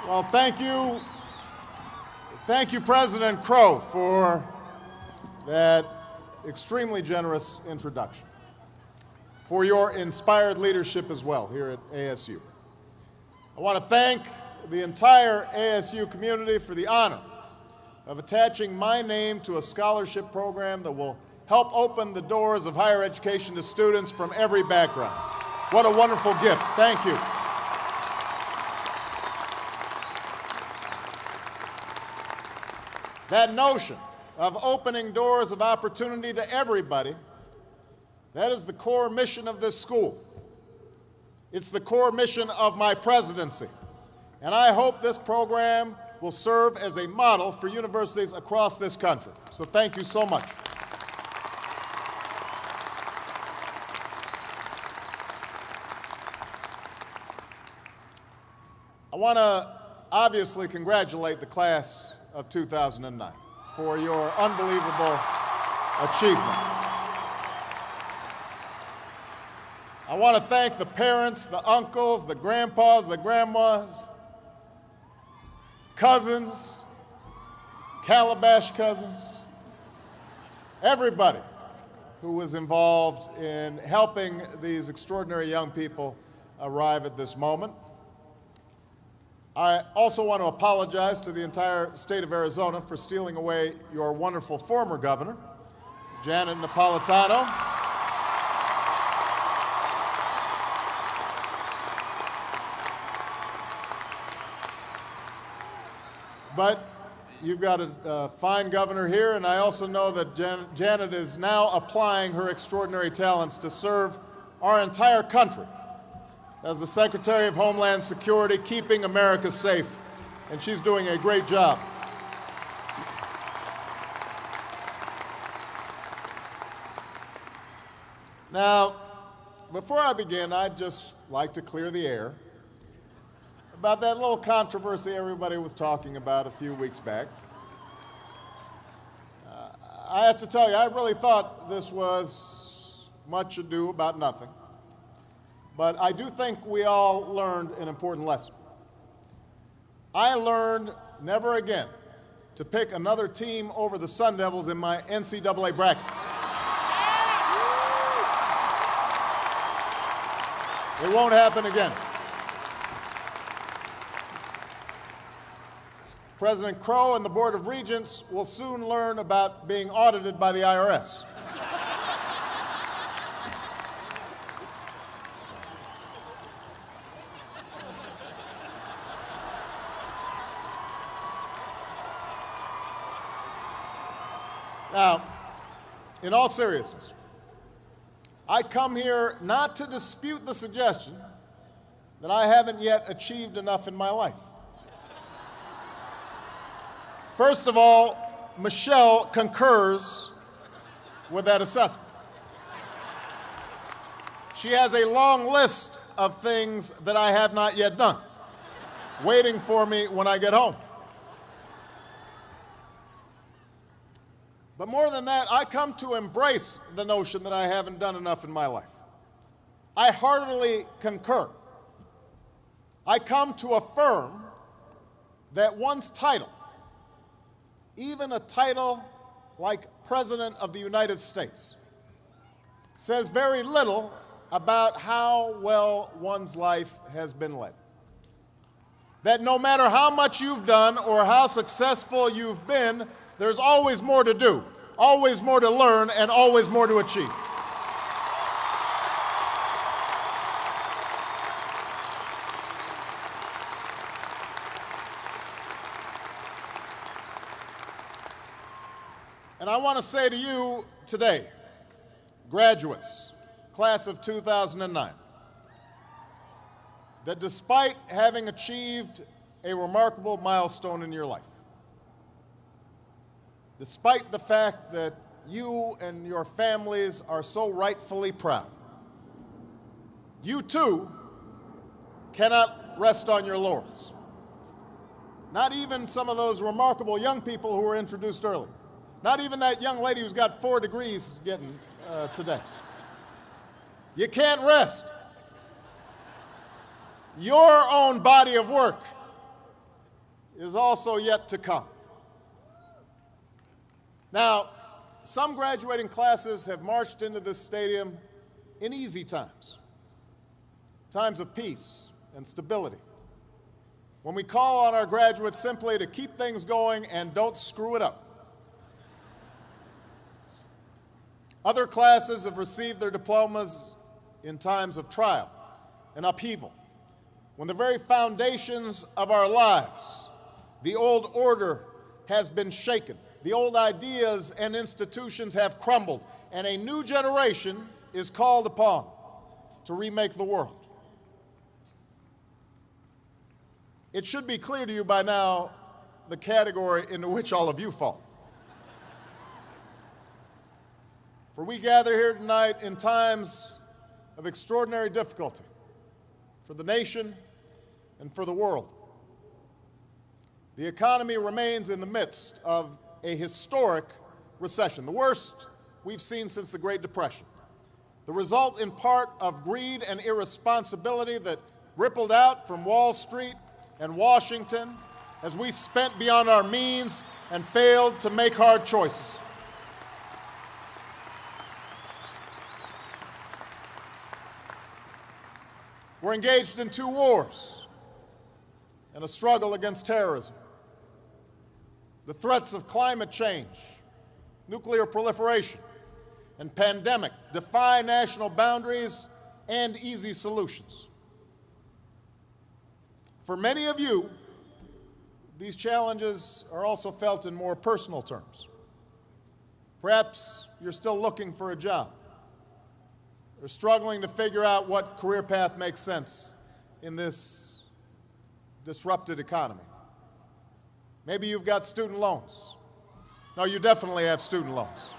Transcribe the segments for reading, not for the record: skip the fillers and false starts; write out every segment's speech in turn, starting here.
Well, thank you. Thank you, President Crow, for that extremely generous introduction, for your inspired leadership as well here at ASU. I want to thank the entire ASU community for the honor of attaching my name to a scholarship program that will help open the doors of higher education to students from every background. What a wonderful gift. Thank you. That notion of opening doors of opportunity to everybody, that is the core mission of this school. It's the core mission of my presidency. And I hope this program will serve as a model for universities across this country. So thank you so much. I want to obviously congratulate the class of 2009 for your unbelievable achievement. I want to thank the parents, the uncles, the grandpas, the grandmas, cousins, Calabash cousins, everybody who was involved in helping these extraordinary young people arrive at this moment. I also want to apologize to the entire state of Arizona for stealing away your wonderful former governor, Janet Napolitano. But you've got a fine governor here, and I also know that Janet is now applying her extraordinary talents to serve our entire country as the Secretary of Homeland Security, keeping America safe, and she's doing a great job. Now, before I begin, I'd just like to clear the air about that little controversy everybody was talking about a few weeks back. I have to tell you, I really thought this was much ado about nothing. But I do think we all learned an important lesson. I learned never again to pick another team over the Sun Devils in my NCAA brackets. It won't happen again. President Crow and the Board of Regents will soon learn about being audited by the IRS. Now, in all seriousness, I come here not to dispute the suggestion that I haven't yet achieved enough in my life. First of all, Michelle concurs with that assessment. She has a long list of things that I have not yet done, waiting for me when I get home. But more than that, I come to embrace the notion that I haven't done enough in my life. I heartily concur. I come to affirm that one's title, even a title like President of the United States, says very little about how well one's life has been led. That no matter how much you've done or how successful you've been, there's always more to do, always more to learn, and always more to achieve. And I want to say to you today, graduates, class of 2009, that despite having achieved a remarkable milestone in your life, despite the fact that you and your families are so rightfully proud, you too cannot rest on your laurels. Not even some of those remarkable young people who were introduced earlier. Not even that young lady who's got 4 degrees getting today. You can't rest. Your own body of work is also yet to come. Now, some graduating classes have marched into this stadium in easy times, times of peace and stability, when we call on our graduates simply to keep things going and don't screw it up. Other classes have received their diplomas in times of trial and upheaval, when the very foundations of our lives, the old order, has been shaken. The old ideas and institutions have crumbled, and a new generation is called upon to remake the world. It should be clear to you by now the category into which all of you fall. For we gather here tonight in times of extraordinary difficulty for the nation and for the world. The economy remains in the midst of a historic recession, the worst we've seen since the Great Depression. The result in part of greed and irresponsibility that rippled out from Wall Street and Washington as we spent beyond our means and failed to make hard choices. We're engaged in 2 wars and a struggle against terrorism. The threats of climate change, nuclear proliferation, and pandemic defy national boundaries and easy solutions. For many of you, these challenges are also felt in more personal terms. Perhaps you're still looking for a job, or struggling to figure out what career path makes sense in this disrupted economy. Maybe you've got student loans. No, you definitely have student loans.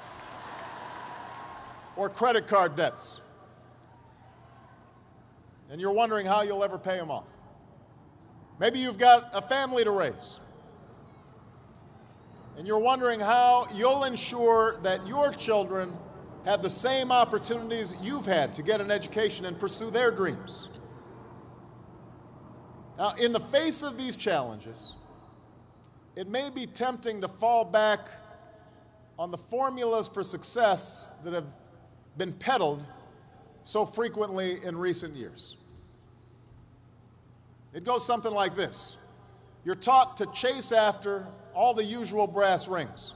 Or credit card debts. And you're wondering how you'll ever pay them off. Maybe you've got a family to raise. And you're wondering how you'll ensure that your children have the same opportunities you've had to get an education and pursue their dreams. Now, in the face of these challenges, it may be tempting to fall back on the formulas for success that have been peddled so frequently in recent years. It goes something like this. You're taught to chase after all the usual brass rings.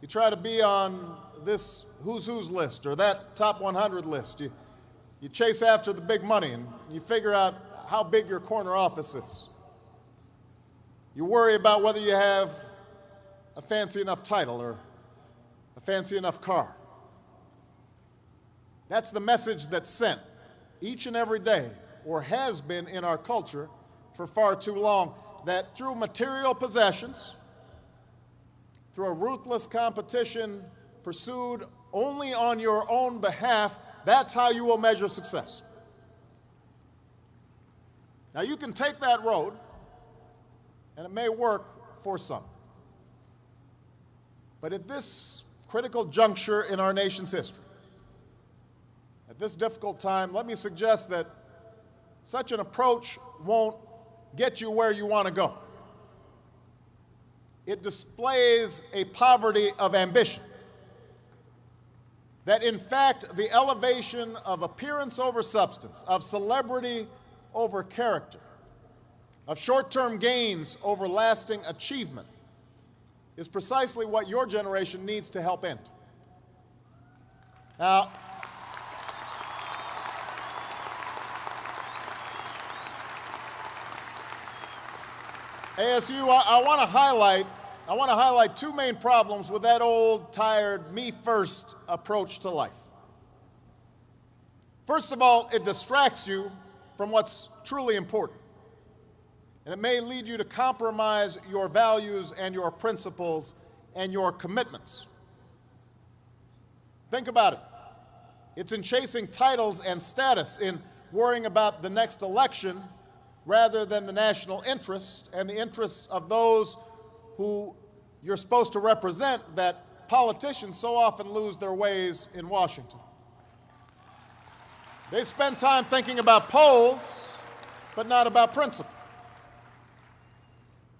You try to be on this who's who's list or that top 100 list. You chase after the big money and you figure out how big your corner office is. You worry about whether you have a fancy enough title or a fancy enough car. That's the message that's sent each and every day, or has been in our culture for far too long, that through material possessions, through a ruthless competition pursued only on your own behalf, that's how you will measure success. Now, you can take that road, and it may work for some. But at this critical juncture in our nation's history, at this difficult time, let me suggest that such an approach won't get you where you want to go. It displays a poverty of ambition. That in fact, the elevation of appearance over substance, of celebrity over character, of short-term gains over lasting achievement, is precisely what your generation needs to help end. Now, ASU, I want to highlight 2 main problems with that old, tired, me-first approach to life. First of all, it distracts you from what's truly important. And it may lead you to compromise your values and your principles and your commitments. Think about it. It's in chasing titles and status, in worrying about the next election, rather than the national interest and the interests of those who you're supposed to represent, that politicians so often lose their ways in Washington. They spend time thinking about polls, but not about principle.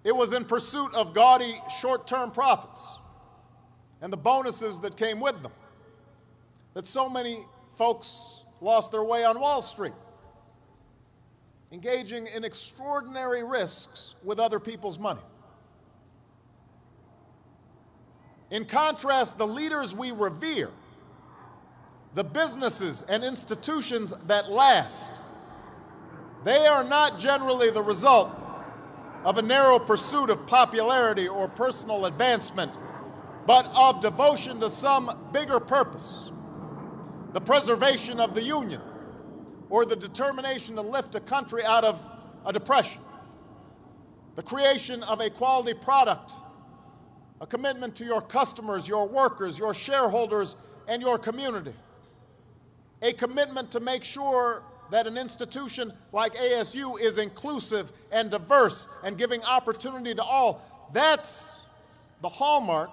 It was in pursuit of gaudy short-term profits and the bonuses that came with them that so many folks lost their way on Wall Street, engaging in extraordinary risks with other people's money. In contrast, the leaders we revere, the businesses and institutions that last, they are not generally the result of a narrow pursuit of popularity or personal advancement, but of devotion to some bigger purpose, the preservation of the Union, or the determination to lift a country out of a depression, the creation of a quality product, a commitment to your customers, your workers, your shareholders, and your community, a commitment to make sure that an institution like ASU is inclusive and diverse and giving opportunity to all. That's the hallmark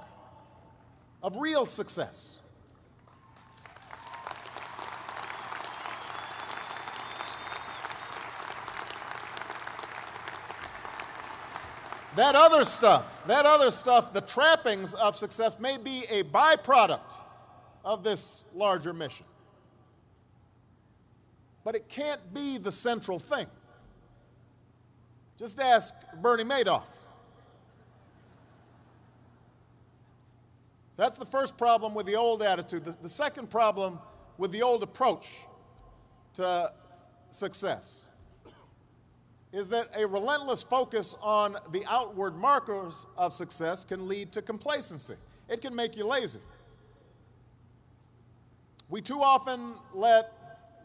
of real success. That other stuff, the trappings of success may be a byproduct of this larger mission. But it can't be the central thing. Just ask Bernie Madoff. That's the first problem with the old attitude. The second problem with the old approach to success is that a relentless focus on the outward markers of success can lead to complacency. It can make you lazy. We too often let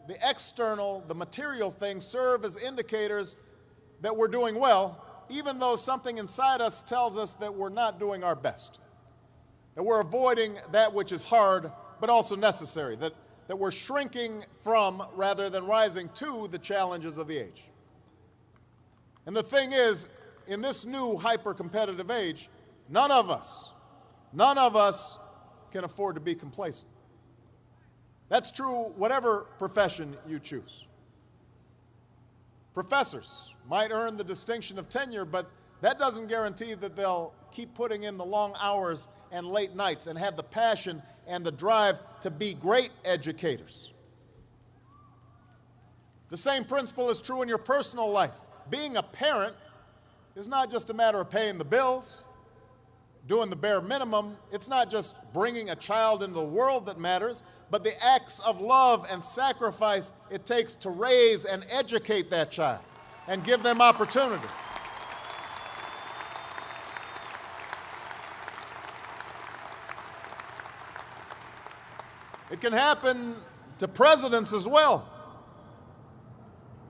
the external, the material things serve as indicators that we're doing well, even though something inside us tells us that we're not doing our best, that we're avoiding that which is hard but also necessary, that we're shrinking from rather than rising to the challenges of the age. And the thing is, in this new hyper-competitive age, none of us can afford to be complacent. That's true whatever profession you choose. Professors might earn the distinction of tenure, but that doesn't guarantee that they'll keep putting in the long hours and late nights and have the passion and the drive to be great educators. The same principle is true in your personal life. Being a parent is not just a matter of paying the bills, doing the bare minimum. It's not just bringing a child into the world that matters, but the acts of love and sacrifice it takes to raise and educate that child and give them opportunity. It can happen to presidents as well.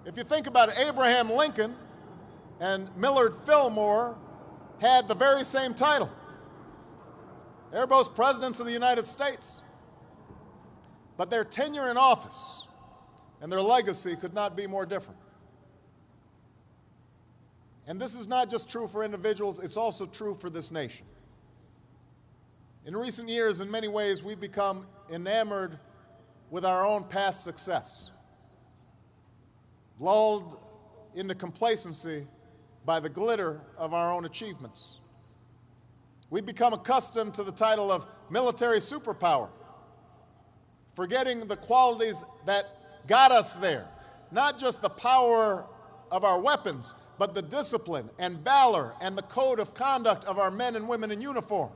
If you think about it, Abraham Lincoln and Millard Fillmore had the very same title. They're both presidents of the United States. But their tenure in office and their legacy could not be more different. And this is not just true for individuals, it's also true for this nation. In recent years, in many ways, we've become enamored with our own past success, lulled into complacency by the glitter of our own achievements. We've become accustomed to the title of military superpower, forgetting the qualities that got us there, not just the power of our weapons, but the discipline and valor and the code of conduct of our men and women in uniform.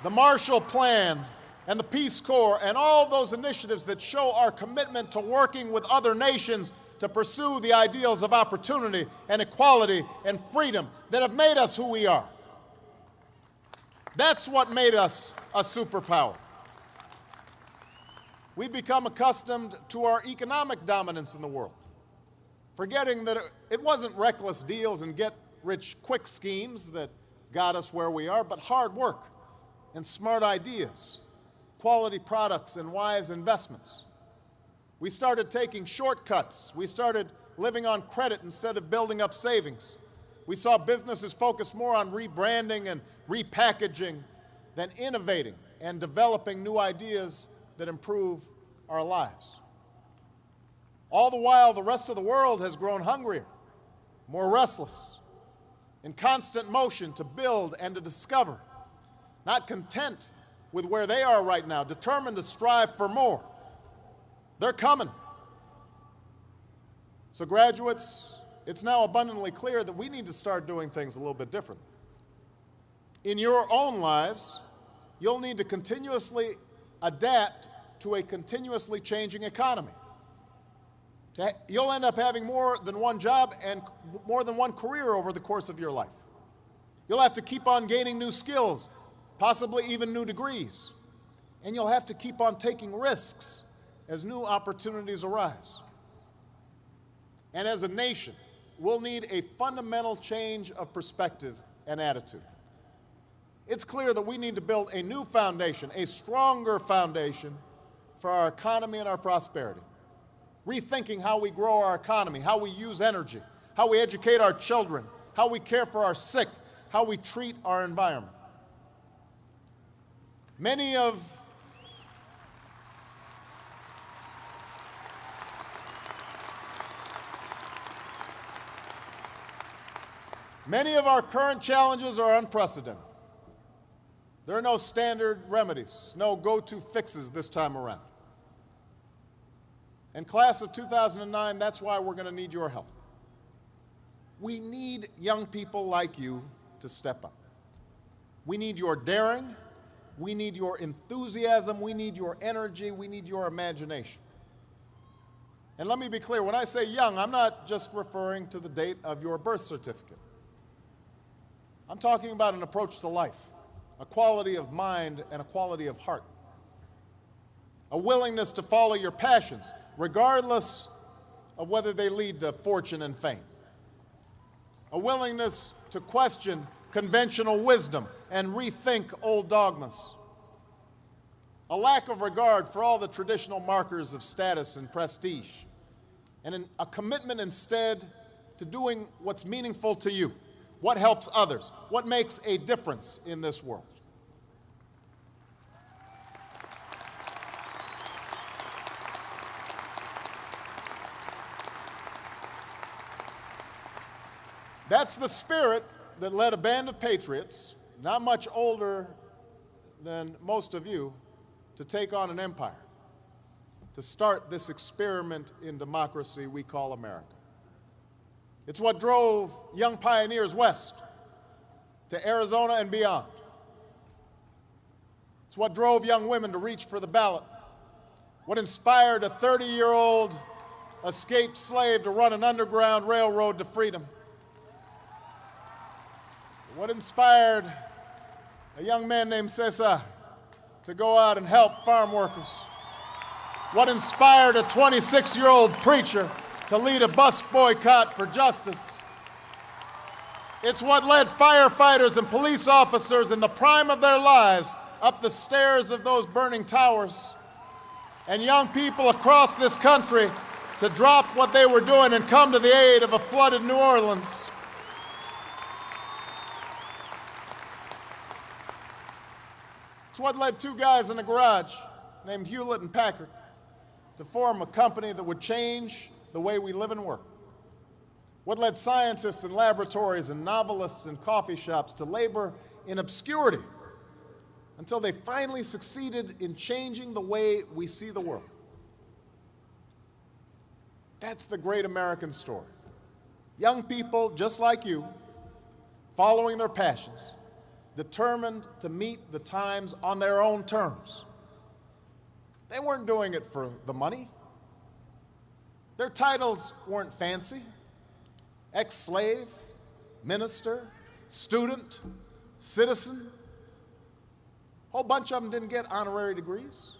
The Marshall Plan and the Peace Corps and all those initiatives that show our commitment to working with other nations to pursue the ideals of opportunity and equality and freedom that have made us who we are. That's what made us a superpower. We've become accustomed to our economic dominance in the world, forgetting that it wasn't reckless deals and get-rich-quick schemes that got us where we are, but hard work and smart ideas, quality products and wise investments. We started taking shortcuts. We started living on credit instead of building up savings. We saw businesses focus more on rebranding and repackaging than innovating and developing new ideas that improve our lives. All the while, the rest of the world has grown hungrier, more restless, in constant motion to build and to discover, not content with where they are right now, determined to strive for more. They're coming. So graduates, it's now abundantly clear that we need to start doing things a little bit differently. In your own lives, you'll need to continuously adapt to a continuously changing economy. You'll end up having more than one job and more than one career over the course of your life. You'll have to keep on gaining new skills, possibly even new degrees. And you'll have to keep on taking risks as new opportunities arise. And as a nation, we'll need a fundamental change of perspective and attitude. It's clear that we need to build a new foundation, a stronger foundation for our economy and our prosperity. Rethinking how we grow our economy, how we use energy, how we educate our children, how we care for our sick, how we treat our environment. Many of our current challenges are unprecedented. There are no standard remedies, no go-to fixes this time around. And class of 2009, that's why we're going to need your help. We need young people like you to step up. We need your daring, we need your enthusiasm, we need your energy, we need your imagination. And let me be clear, when I say young, I'm not just referring to the date of your birth certificate. I'm talking about an approach to life, a quality of mind and a quality of heart, a willingness to follow your passions, regardless of whether they lead to fortune and fame, a willingness to question conventional wisdom and rethink old dogmas, a lack of regard for all the traditional markers of status and prestige, and a commitment instead to doing what's meaningful to you, what helps others, what makes a difference in this world. That's the spirit that led a band of patriots, not much older than most of you, to take on an empire, to start this experiment in democracy we call America. It's what drove young pioneers west to Arizona and beyond. It's what drove young women to reach for the ballot, what inspired a 30-year-old escaped slave to run an underground railroad to freedom, what inspired a young man named Cesar to go out and help farm workers, what inspired a 26-year-old preacher to lead a bus boycott for justice. It's what led firefighters and police officers in the prime of their lives up the stairs of those burning towers, and young people across this country to drop what they were doing and come to the aid of a flooded New Orleans. It's what led two guys in a garage named Hewlett and Packard to form a company that would change the way we live and work. What led scientists in laboratories and novelists in coffee shops to labor in obscurity until they finally succeeded in changing the way we see the world. That's the great American story. Young people just like you, following their passions, determined to meet the times on their own terms. They weren't doing it for the money. Their titles weren't fancy. Ex-slave, minister, student, citizen. A whole bunch of them didn't get honorary degrees.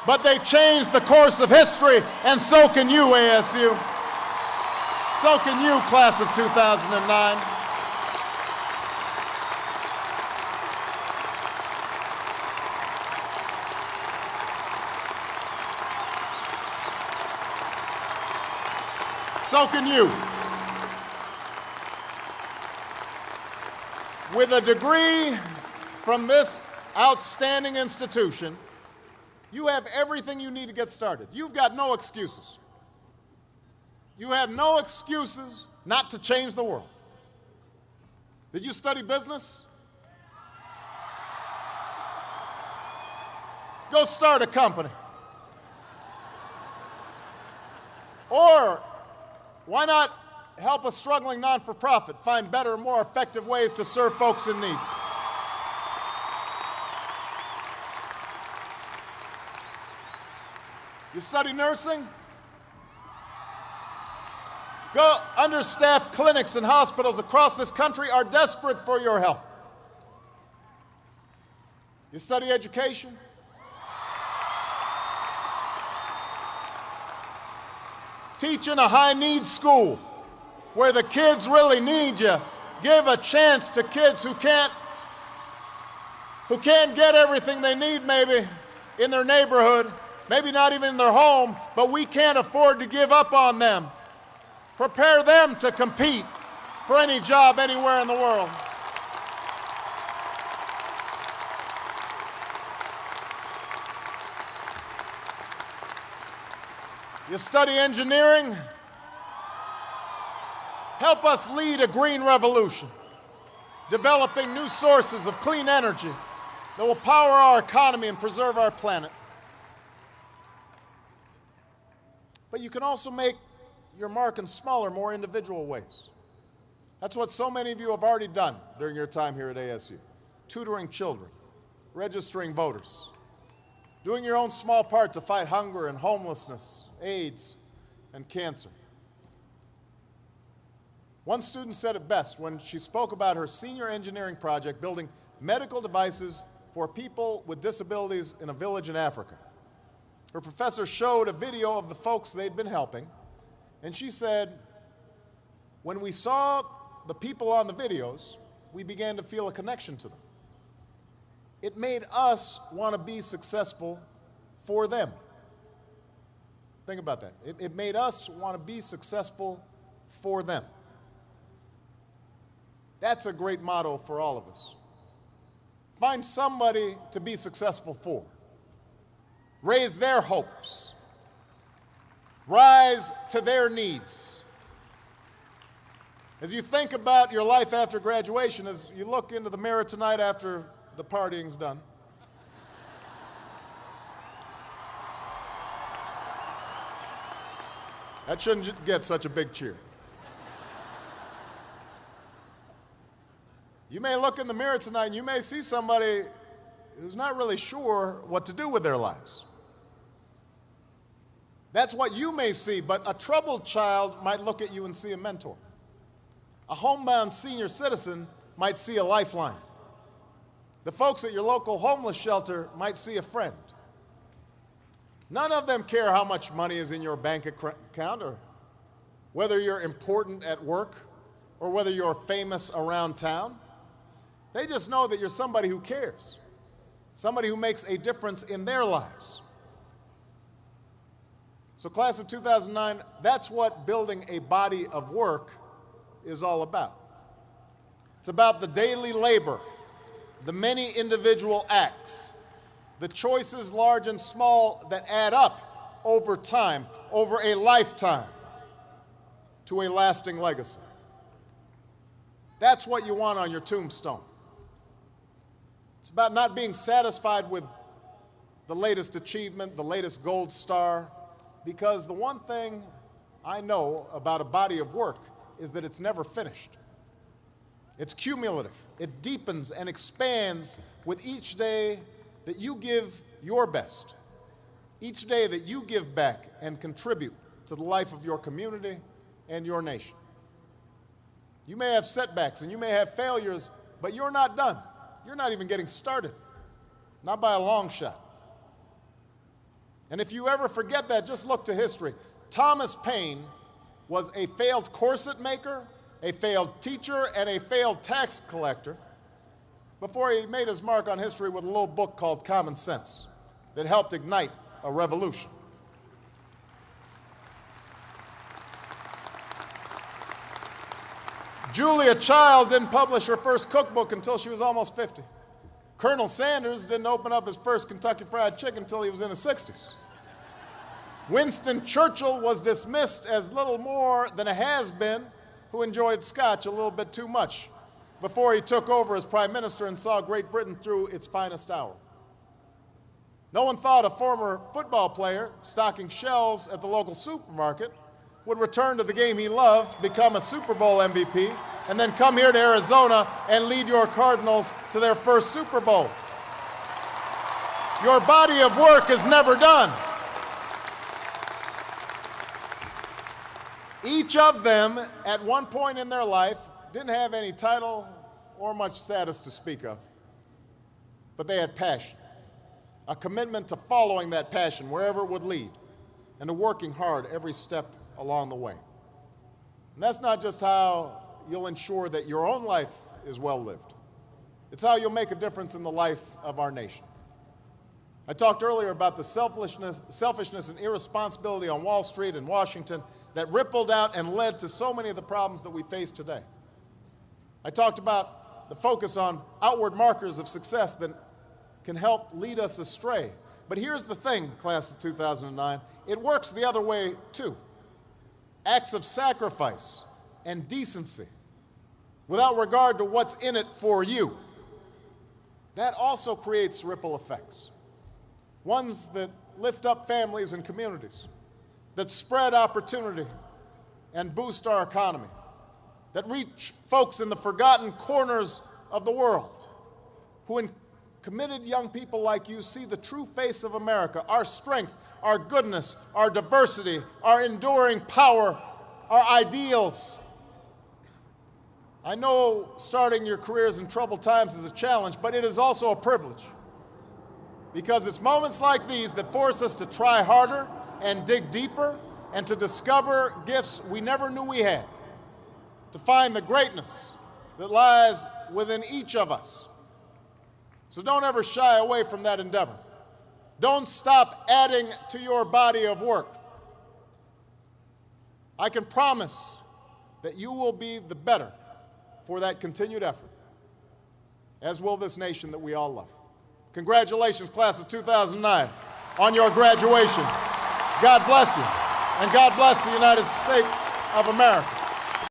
But they changed the course of history, and so can you, ASU. So can you, class of 2009. So can you. With a degree from this outstanding institution, you have everything you need to get started. You've got no excuses. You have no excuses not to change the world. Did you study business? Go start a company. Or why not help a struggling non-for-profit find better, more effective ways to serve folks in need? You study nursing? Go. Understaffed clinics and hospitals across this country are desperate for your help. You study education? Teach in a high-need school where the kids really need you. Give a chance to kids who can't get everything they need maybe in their neighborhood, maybe not even in their home, but we can't afford to give up on them. Prepare them to compete for any job anywhere in the world. You study engineering? Help us lead a green revolution, developing new sources of clean energy that will power our economy and preserve our planet. But you can also make your mark in smaller, more individual ways. That's what so many of you have already done during your time here at ASU. Tutoring children, registering voters, doing your own small part to fight hunger and homelessness, AIDS, and cancer. One student said it best when she spoke about her senior engineering project building medical devices for people with disabilities in a village in Africa. Her professor showed a video of the folks they'd been helping, and she said, when we saw the people on the videos, we began to feel a connection to them. It made us want to be successful for them. Think about that. It made us want to be successful for them. That's a great motto for all of us. Find somebody to be successful for. Raise their hopes. Rise to their needs. As you think about your life after graduation, as you look into the mirror tonight after the partying's done, that shouldn't get such a big cheer. You may look in the mirror tonight and you may see somebody who's not really sure what to do with their lives. That's what you may see, but a troubled child might look at you and see a mentor. A homebound senior citizen might see a lifeline. The folks at your local homeless shelter might see a friend. None of them care how much money is in your bank account or whether you're important at work or whether you're famous around town. They just know that you're somebody who cares, somebody who makes a difference in their lives. So class of 2009, that's what building a body of work is all about. It's about the daily labor, the many individual acts, the choices large and small that add up over time, over a lifetime, to a lasting legacy. That's what you want on your tombstone. It's about not being satisfied with the latest achievement, the latest gold star, because the one thing I know about a body of work is that it's never finished. It's cumulative. It deepens and expands with each day that you give your best, each day that you give back and contribute to the life of your community and your nation. You may have setbacks and you may have failures, but you're not done. You're not even getting started, not by a long shot. And if you ever forget that, just look to history. Thomas Paine was a failed corset maker, a failed teacher, and a failed tax collector before he made his mark on history with a little book called Common Sense that helped ignite a revolution. Julia Child didn't publish her first cookbook until she was almost 50. Colonel Sanders didn't open up his first Kentucky Fried Chicken until he was in his 60s. Winston Churchill was dismissed as little more than a has-been who enjoyed scotch a little bit too much before he took over as prime minister and saw Great Britain through its finest hour. No one thought a former football player stocking shelves at the local supermarket would return to the game he loved, become a Super Bowl MVP, and then come here to Arizona and lead your Cardinals to their first Super Bowl. Your body of work is never done. Each of them, at one point in their life, didn't have any title or much status to speak of, but they had passion, a commitment to following that passion wherever it would lead, and to working hard every step along the way. And that's not just how you'll ensure that your own life is well lived. It's how you'll make a difference in the life of our nation. I talked earlier about the selfishness and irresponsibility on Wall Street in Washington that rippled out and led to so many of the problems that we face today. I talked about the focus on outward markers of success that can help lead us astray. But here's the thing, class of 2009, it works the other way too. Acts of sacrifice and decency, without regard to what's in it for you, that also creates ripple effects. Ones that lift up families and communities, that spread opportunity and boost our economy, that reach folks in the forgotten corners of the world, who in committed young people like you see the true face of America, our strength, our goodness, our diversity, our enduring power, our ideals. I know starting your careers in troubled times is a challenge, but it is also a privilege, because it's moments like these that force us to try harder and dig deeper and to discover gifts we never knew we had, to find the greatness that lies within each of us. So don't ever shy away from that endeavor. Don't stop adding to your body of work. I can promise that you will be the better for that continued effort, as will this nation that we all love. Congratulations, class of 2009, on your graduation. God bless you, and God bless the United States of America.